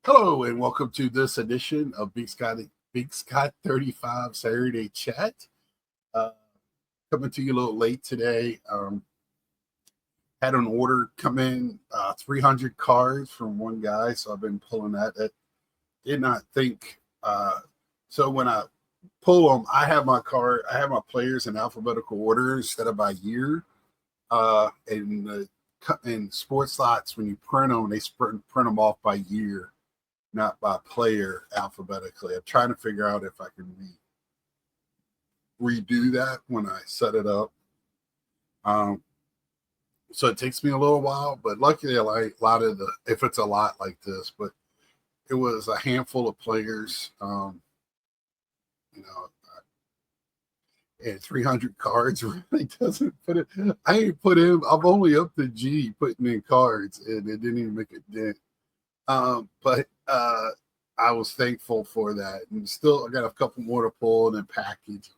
Hello and welcome to this edition of Big Scott 35 Saturday Chat. Uh, Coming to you a little late today. Had an order come in, 300 cards from one guy, so I've been pulling that. I did not think. So when I pull them, I have my players in alphabetical order instead of by year. In sports slots, when you print them, they print them off by year, not by player alphabetically. I'm trying to figure out if I can redo that when I set it up. Um, so it takes me a little while, but luckily I like a lot of if it's a lot like this, but it was a handful of players, you know, and 300 cards really doesn't put it. I ain't put in, I'm only up to G putting in cards and it didn't even make a dent. But I was thankful for that, and still I got a couple more to pull and then package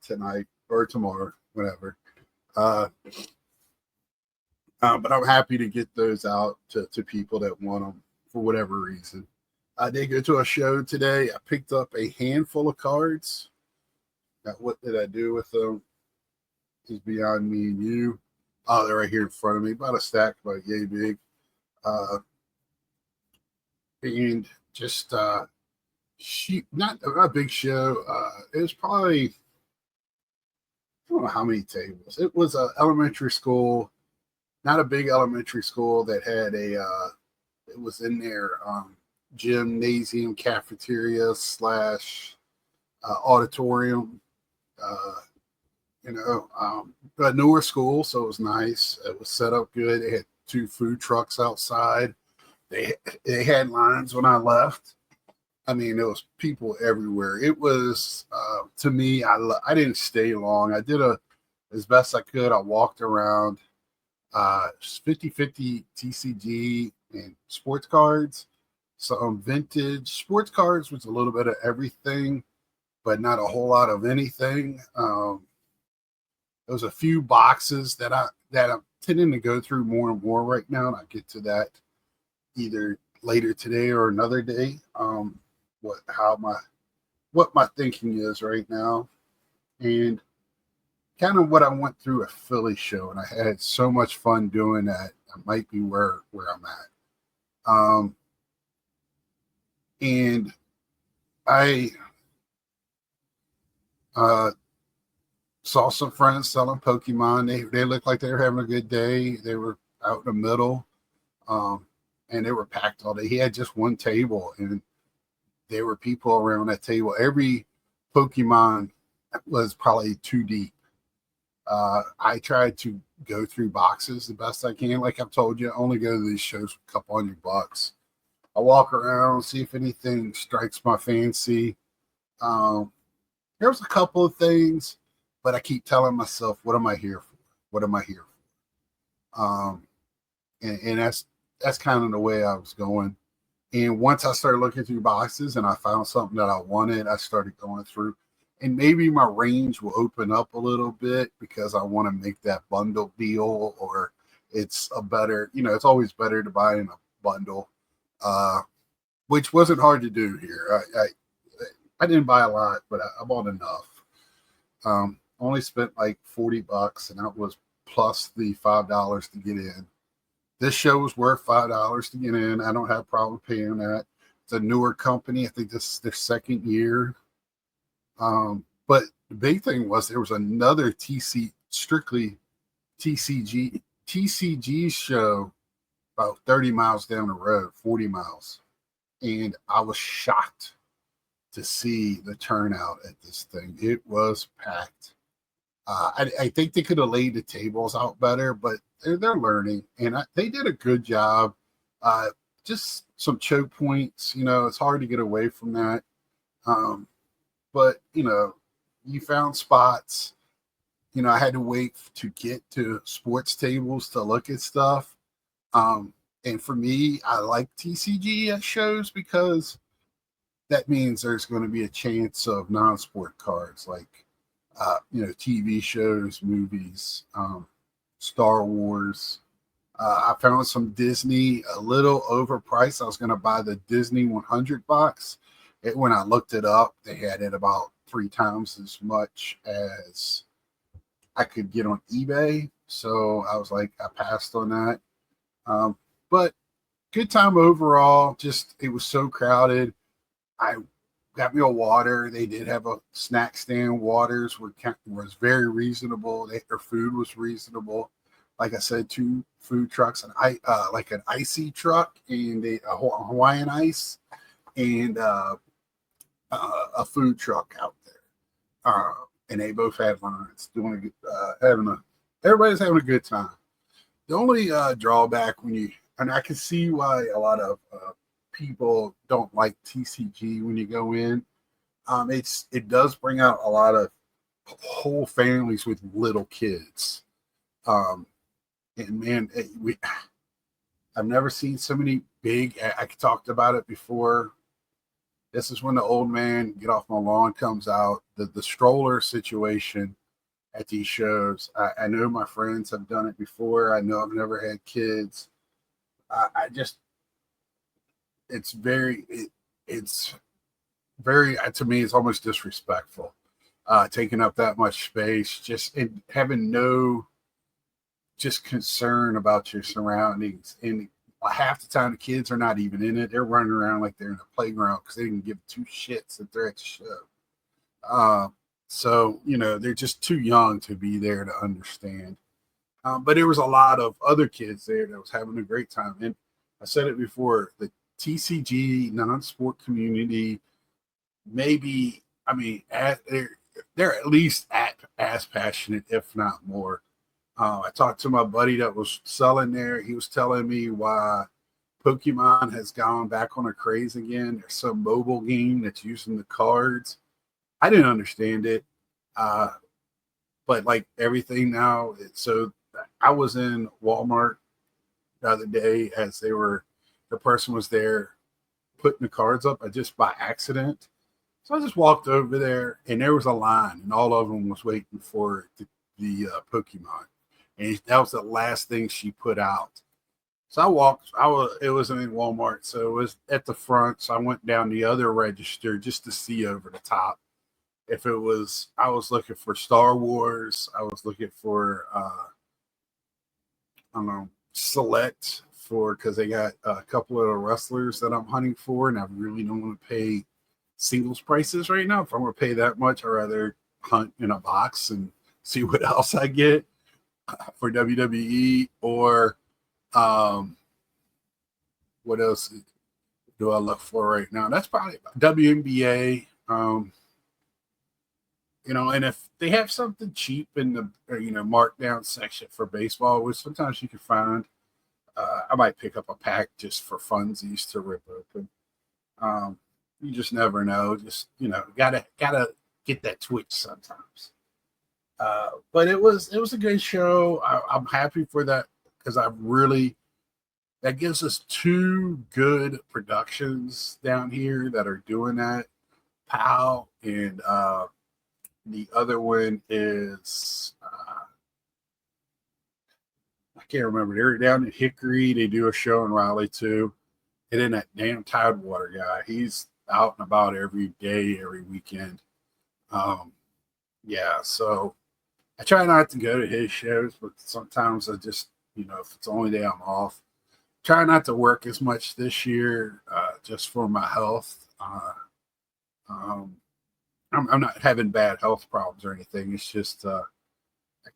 tonight or tomorrow, whatever. But I'm happy to get those out to people that want them for whatever reason. I did go to a show today. I picked up a handful of cards. Now, what did I do with them? Is beyond me and you. Oh, they're right here in front of me, about a stack, about yay big. And just not a big show. It was probably, I don't know how many tables. It was an elementary school, not a big elementary school that had it was in their gymnasium, cafeteria slash auditorium. Uh, a newer school, so it was nice. It was set up good. They had two food trucks outside. They had lines when I left. I mean, there was people everywhere. It was to me. I didn't stay long. I did as best I could. I walked around. 50-50 TCG and sports cards. Some vintage sports cards was a little bit of everything, but not a whole lot of anything. There was a few boxes that I'm tending to go through more and more right now, and I'll get to that either later today or another day. What my thinking is right now, and kind of what I went through a Philly show, and I had so much fun doing that. That might be where I'm at. And I saw some friends selling Pokemon. They looked like they were having a good day. They were out in the middle, and they were packed all day. He had just one table, and there were people around that table. Every Pokemon was probably too deep. I tried to go through boxes the best I can. Like I've told you, I only go to these shows for a couple $100. I walk around, see if anything strikes my fancy. There was a couple of things, but I keep telling myself, "What am I here for? What am I here for?" And that's kind of the way I was going. And once I started looking through boxes and I found something that I wanted, I started going through. And maybe my range will open up a little bit because I want to make that bundle deal, or it's a better, it's always better to buy in a bundle, which wasn't hard to do here. I didn't buy a lot, but I bought enough. Only spent like $40, and that was plus the $5 to get in. This show was worth $5 to get in. I don't have a problem paying that. It's a newer company. I think this is their second year. But the big thing was there was another strictly TCG show about 30 miles down the road, 40 miles. And I was shocked to see the turnout at this thing. It was packed. I think they could have laid the tables out better, but they're learning, and they did a good job. Just some choke points, it's hard to get away from that. But you found spots. I had to wait to get to sports tables to look at stuff. And for me, I like TCG at shows because that means there's going to be a chance of non-sport cards like TV shows, movies, Star Wars, I found some Disney a little overpriced. I was going to buy the Disney 100 box. When I looked it up, they had it about 3 times as much as I could get on eBay. So I was like, I passed on that. But good time overall. Just it was so crowded. I got me a water. They did have a snack stand. Waters was very reasonable. Their food was reasonable. Like I said, 2 food trucks, and like an icy truck and a Hawaiian ice, and a food truck out there. And they both had lines, everybody's having a good time. The only drawback and I can see why a lot of people don't like TCG when you go in. It does bring out a lot of whole families with little kids. And man, I've never seen so many big. I talked about it before. This is when the old man get off my lawn comes out. The stroller situation at these shows. I know my friends have done it before. I know I've never had kids. I just it's very to me it's almost disrespectful, taking up that much space, just having no just concern about your surroundings. And half the time the kids are not even in it. They're running around like they're in a playground because they didn't give 2 shits that they're at the show. So they're just too young to be there to understand. But there was a lot of other kids there that was having a great time. And I said it before, the TCG non-sport community, maybe, I mean, they're at least as passionate, if not more. I talked to my buddy that was selling there. He was telling me why Pokemon has gone back on a craze again. There's some mobile game that's using the cards. I didn't understand it. But like everything now, so I was in Walmart the other day as the person was there putting the cards up. I just by accident. So I just walked over there and there was a line and all of them was waiting for the Pokemon. And that was the last thing she put out. So it was in Walmart. So it was at the front. So I went down the other register just to see over the top. I was looking for Star Wars. I was looking for, I don't know, Select because they got a couple of wrestlers that I'm hunting for. And I really don't want to pay singles prices right now. If I'm going to pay that much, I'd rather hunt in a box and see what else I get for WWE or what else do I look for right now? That's probably WNBA. And if they have something cheap in the markdown section for baseball, which sometimes you can find, I might pick up a pack just for funsies to rip open. You just never know. Just gotta get that twitch sometimes. But it was a good show. I'm happy for that because that gives us 2 good productions down here that are doing that. POW and the other one is I can't remember. They're down in Hickory. They do a show in Raleigh too. And then that damn Tidewater guy, he's out and about every day, every weekend. Yeah, so I try not to go to his shows, but sometimes I just, if it's the only day I'm off, try not to work as much this year, just for my health. I'm not having bad health problems or anything. It's just I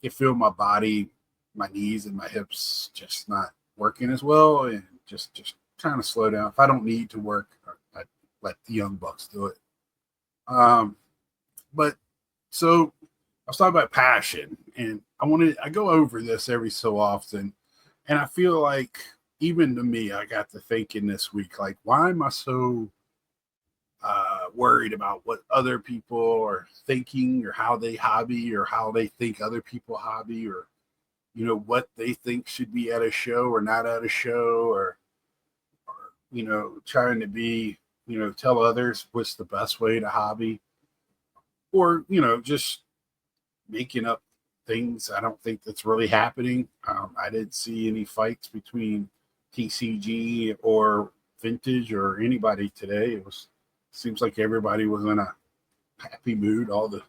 can feel my body, my knees and my hips just not working as well, and just trying to slow down. If I don't need to work, I let the young bucks do it. But so I was talking about passion, and I go over this every so often, and I feel like even to me, I got to thinking this week, like, why am I so worried about what other people are thinking or how they hobby or how they think other people hobby or what they think should be at a show or not at a show or trying to be tell others what's the best way to hobby or just making up things. I don't think that's really happening. I didn't see any fights between TCG or Vintage or anybody today. It was seems like everybody was in a happy mood. All the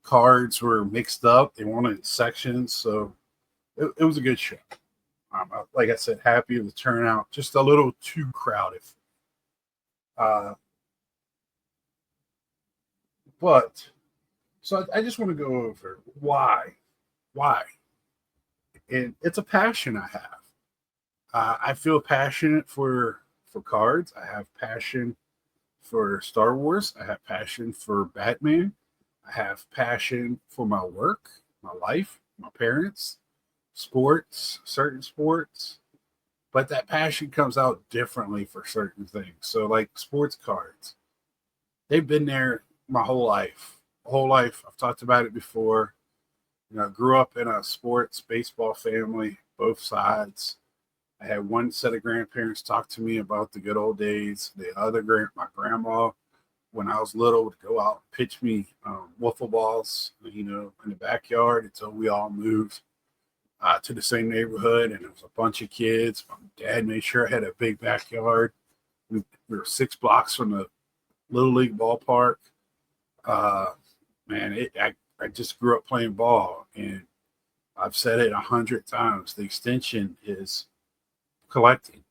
cards were mixed up. They wanted sections, so it was a good show. Like I said, happy with the turnout. Just a little too crowded. Uh, but so I just want to go over why, and it's a passion I have. I feel passionate for cards. I have passion for Star Wars. I have passion for Batman. I have passion for my work, my life, my parents, sports, certain sports. But that passion comes out differently for certain things. So, like sports cards, they've been there my whole life. Whole life. I've talked about it before. I grew up in a sports baseball family, both sides. I had one set of grandparents talk to me about the good old days. The other my grandma, when I was little, would go out and pitch me wiffle balls, in the backyard until we all moved to the same neighborhood, and it was a bunch of kids. My dad made sure I had a big backyard. We were 6 blocks from the Little League ballpark. Man, I just grew up playing ball, and I've said it 100 times. The extension is collecting.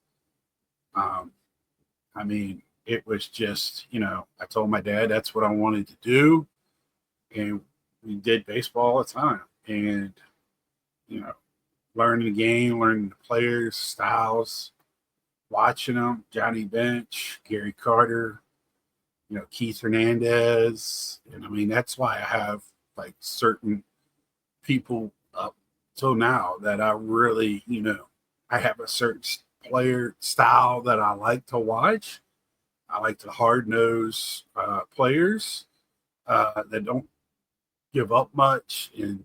I mean, it was just, I told my dad that's what I wanted to do, and we did baseball all the time. And, learning the game, learning the players, styles, watching them, Johnny Bench, Gary Carter, Keith Hernandez. And I mean, that's why I have like certain people up till now that I really, I have a certain player style that I like to watch. I like the hard nosed players that don't give up much and,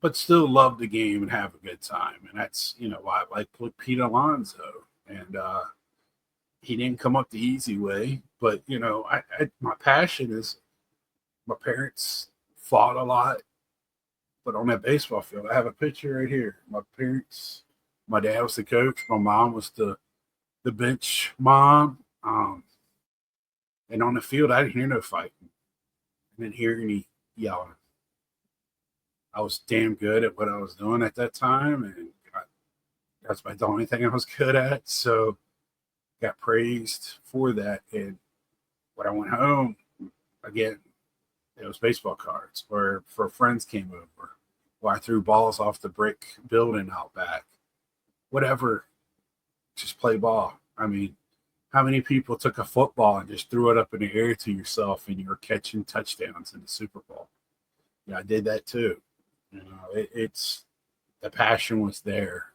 but still love the game and have a good time. And that's, why I like Pete Alonso. And he didn't come up the easy way. But, my passion is my parents fought a lot, but on that baseball field, I have a picture right here. My dad was the coach. My mom was the bench mom. And on the field, I didn't hear no fighting. I didn't hear any yelling. I was damn good at what I was doing at that time, and that's about the only thing I was good at. So got praised for that. And when I went home, again, it was baseball cards, or for friends came over, or I threw balls off the brick building out back. Whatever, just play ball. I mean, how many people took a football and just threw it up in the air to yourself and you were catching touchdowns in the Super Bowl? Yeah, I did that too. It's the passion was there.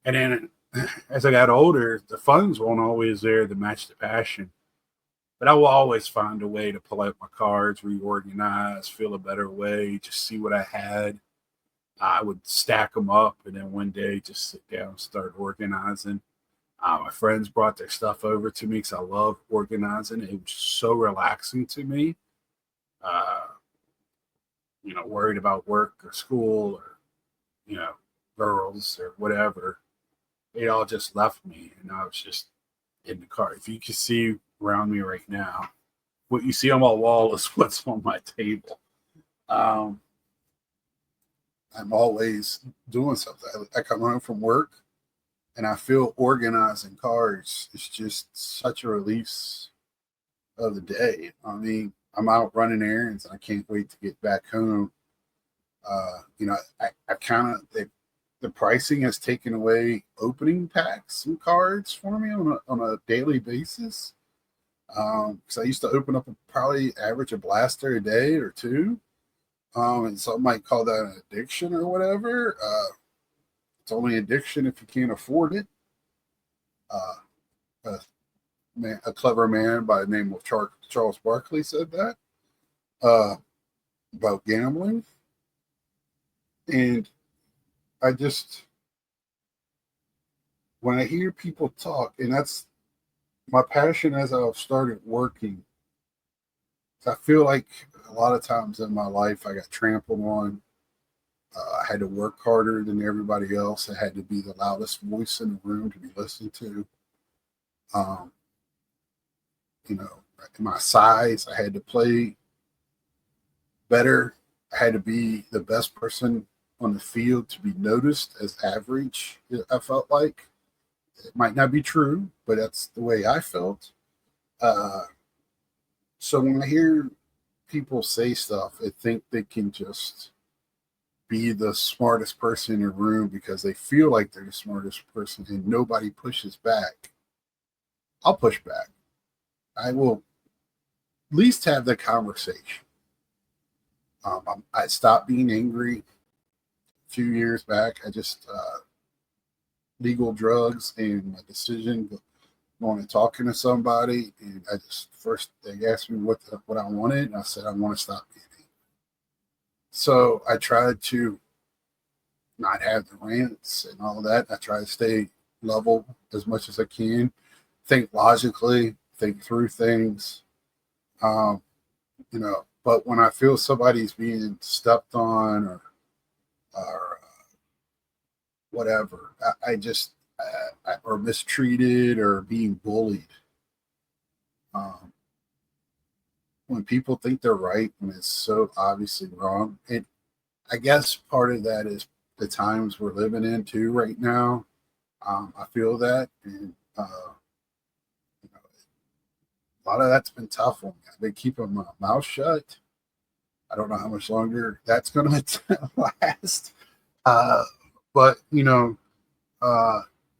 And then as I got older, the funds weren't always there to match the passion. But I will always find a way to pull out my cards, reorganize, feel a better way, just see what I had. I would stack them up and then one day just sit down and start organizing. My friends brought their stuff over to me because I love organizing. It was so relaxing to me. Uh, worried about work or school or, girls or whatever. It all just left me and I was just in the car. If you can see around me right now, what you see on my wall is what's on my table. I'm always doing something. I come home from work and I feel organizing cards. It's just such a release of the day. I mean, I'm out running errands and I can't wait to get back home. I kind of the pricing has taken away opening packs and cards for me on a daily basis. Because I used to open up probably average a blaster a day or two. And some might call that an addiction or whatever. It's only addiction if you can't afford it. Uh, a clever man by the name of Charles Barkley said that about gambling. And I just, when I hear people talk, and that's my passion as I've started working, I feel like a lot of times in my life, I got trampled on. I had to work harder than everybody else. I had to be the loudest voice in the room to be listened to. Um, you know, my size, I had to play better. I had to be the best person on the field to be noticed as average. I felt like it might not be true, but that's the way I felt. Uh, so when I hear people say stuff, I think they can just be the smartest person in the room because they feel like they're the smartest person and nobody pushes back. I'll push back. I will at least have the conversation. I stopped being angry a few years back. I just legal drugs and my decision going and talking to somebody, and I just first they asked me what I wanted, and I said I want to stop being angry. So I tried to not have the rants and all that. I try to stay level as much as I can, think logically, think through things. Um, but when I feel somebody's being stepped on or whatever, I just or mistreated or being bullied. Um, when people think they're right when it's so obviously wrong, I guess part of that is the times we're living in too right now. I feel that, and you know, a lot of that's been tough on me. I've been keeping my mouth shut. I don't know how much longer that's going to last. Uh, but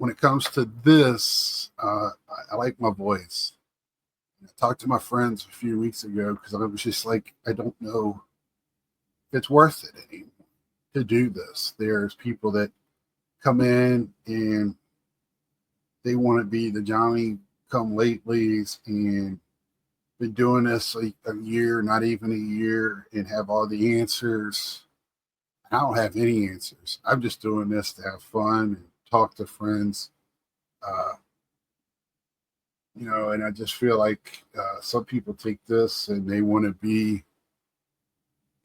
when it comes to this, I like my voice. I talked to my friends a few weeks ago because I was just like, I don't know if it's worth it anymore to do this. There's people that come in and they want to be the Johnny come latelys and been doing this a year, not even a year, and have all the answers. I don't have any answers. I'm just doing this to have fun and talk to friends. Uh, and I just feel like some people take this and they want to they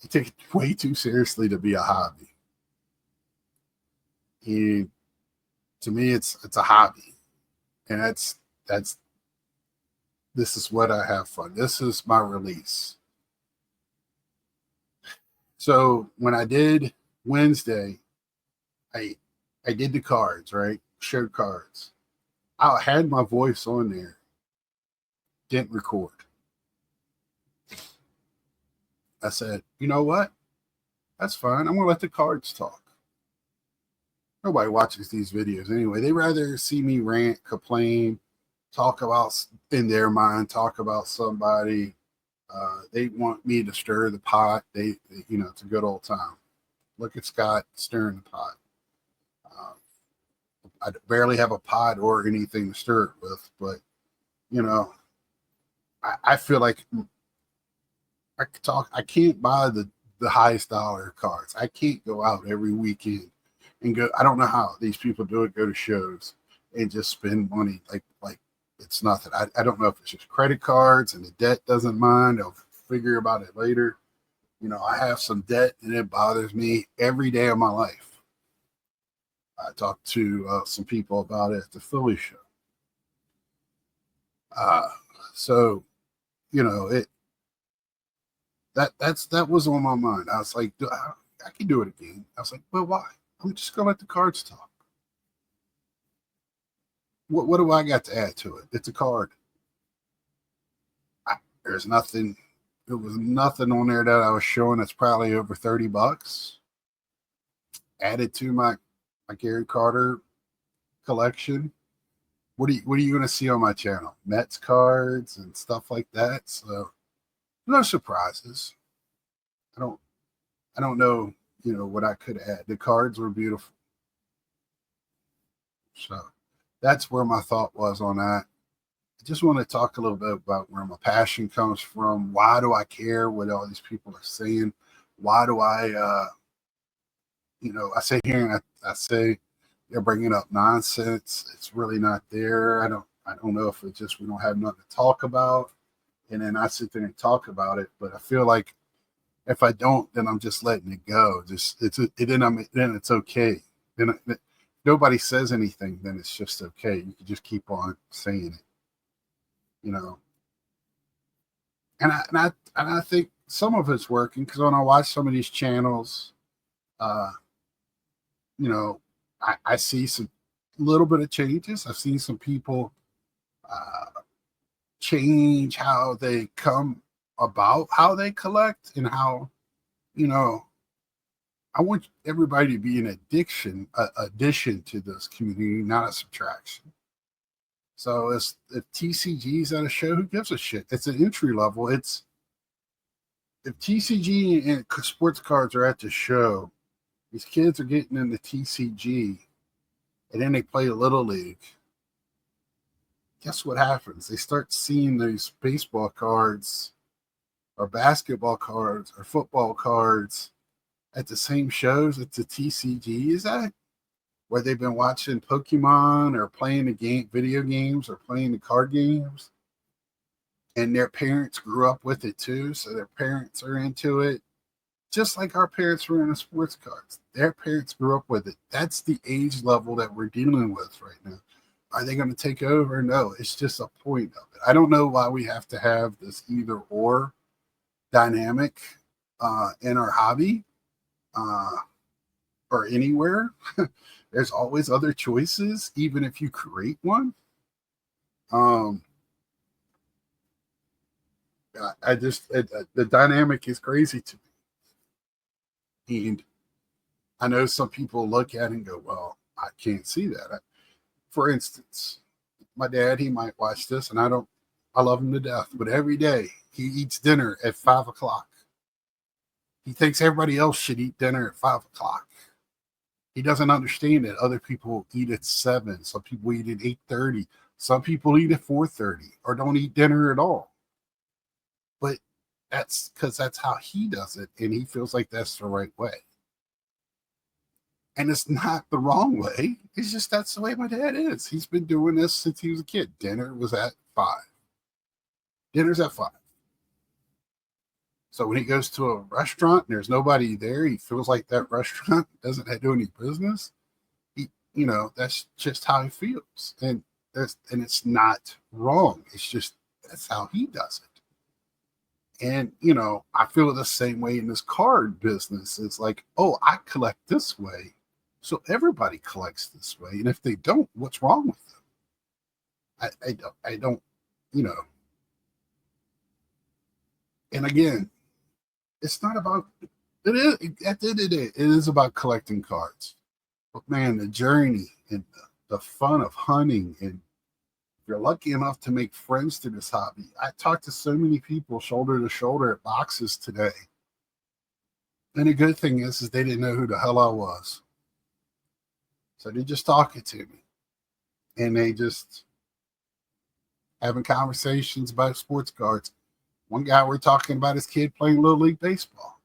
take it way too seriously to be a hobby. And to me, it's a hobby, and that's this is what I have fun. This is my release. So when I did Wednesday, I I did the cards, right? Showed cards. I had my voice on there, didn't record. I said, you know what? That's fine. I'm gonna let the cards talk. Nobody watches these videos anyway. They rather see me rant, complain, talk about in their mind, talk about somebody. They want me to stir the pot. It's a good old time. Look at Scott stirring the pot. Uh, I barely have a pot or anything to stir it with, but you know, I feel like I could talk. I can't buy the highest dollar cards. I can't go out every weekend and go. I don't know how these people do it. Go to shows and just spend money like it's nothing. I don't know if it's just credit cards and the debt doesn't mind. I'll figure about it later. I have some debt and it bothers me every day of my life. I talked to some people about it at the Philly show. Uh, so it that was on my mind. I was like, I can do it again. I was like, well, why? I'm just gonna let the cards talk. What do I got to add to it? It's a card. There's nothing. There was nothing on there that I was showing that's probably over $30. Added to my Gary Carter collection. What are you going to see on my channel? Mets cards and stuff like that. So no surprises. I don't know. What I could add. The cards were beautiful. So that's where my thought was on that. I just want to talk a little bit about where my passion comes from. Why do I care what all these people are saying? Why do I sit here and I say they're bringing up nonsense. It's really not there. I don't know if it's just we don't have nothing to talk about. And then I sit there and talk about it. But I feel like If I don't, then I'm just letting it go. Just then it's okay. Nobody says anything, then it's just okay. You can just keep on saying it, you know. And I think some of it's working because when I watch some of these channels, uh, you know, I see some little bit of changes. I've seen some people change how they come about how they collect and how, you know, I want everybody to be an addition to this community, not a subtraction. So if TCG's at a show, who gives a shit? It's an entry level. It's if TCG and sports cards are at the show, these kids are getting into TCG, and then they play Little League. Guess what happens? They start seeing these baseball cards or basketball cards or football cards at the same shows at the TCG. Is that where they've been watching Pokemon or playing the video games or playing the card games? And their parents grew up with it too, so their parents are into it. Just like our parents were into sports cards. Their parents grew up with it. That's the age level that we're dealing with right now. Are they going to take over? No, it's just a point of it. I don't know why we have to have this either or dynamic in our hobby or anywhere. There's always other choices, even if you create one. The dynamic is crazy to me. And I know some people look at it and go, well, I can't see that. For instance, my dad, he might watch this, and I love him to death, but every day he eats dinner at 5 o'clock. He thinks everybody else should eat dinner at 5 o'clock. He doesn't understand that other people eat at 7. Some people eat at 8:30. Some people eat at 4:30 or don't eat dinner at all. But that's because that's how he does it, and he feels like that's the right way. And it's not the wrong way. It's just that's the way my dad is. He's been doing this since he was a kid. Dinner was at 5. Dinner's at 5. So when he goes to a restaurant and there's nobody there, he feels like that restaurant doesn't do any business. That's just how he feels. And it's not wrong. It's just that's how he does it. And I feel the same way in this card business. It's like, oh, I collect this way. So everybody collects this way. And if they don't, what's wrong with them? I don't, and again, it's not about, it is, at the end of the day, it is about collecting cards. But man, the journey and the fun of hunting, and if you're lucky enough to make friends through this hobby. I talked to so many people shoulder to shoulder at boxes today. And the good thing is they didn't know who the hell I was. So they're just talking to me. And they just having conversations about sports cards. One guy, we're talking about his kid playing Little League Baseball.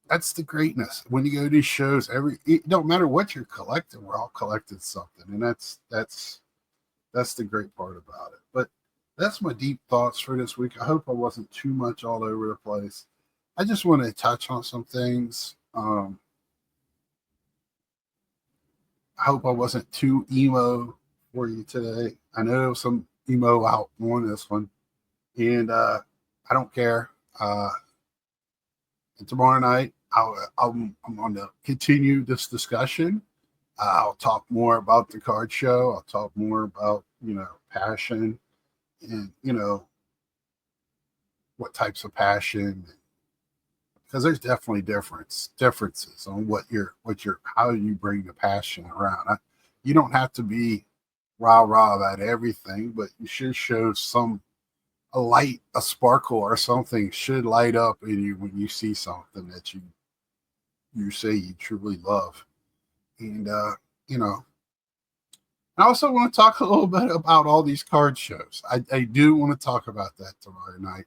That's the greatness. When you go to these shows, it don't matter what you're collecting, we're all collecting something. And that's the great part about it. But that's my deep thoughts for this week. I hope I wasn't too much all over the place. I just want to touch on some things. I hope I wasn't too emo for you today. I know there was some emo out on this one, and I don't care. And tomorrow night, I'm going to continue this discussion. I'll talk more about the card show. I'll talk more about passion, and what types of passion. Because there's definitely differences on how you bring the passion around. You don't have to be rah about everything, but you should show a light, a sparkle, or something should light up in you when you see something that you say you truly love. And I also want to talk a little bit about all these card shows. I do want to talk about that tomorrow night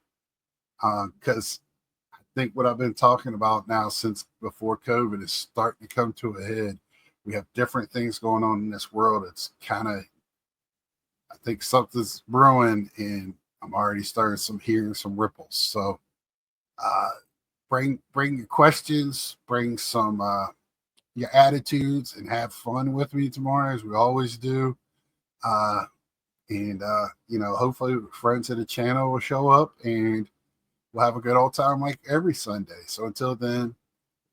because I think what I've been talking about now since before COVID is starting to come to a head. We have different things going on in this world. It's kind of, I think something's brewing, and I'm already starting hearing some ripples. So bring your questions, bring some your attitudes, and have fun with me tomorrow, as we always do. And hopefully friends of the channel will show up, and we'll have a good old time like every Sunday. So until then,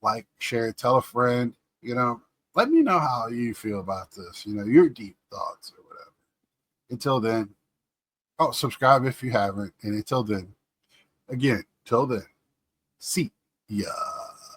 like, share, tell a friend. Let me know how you feel about this. Your deep thoughts or whatever. Until then, subscribe if you haven't. And until then, again, till then, see ya.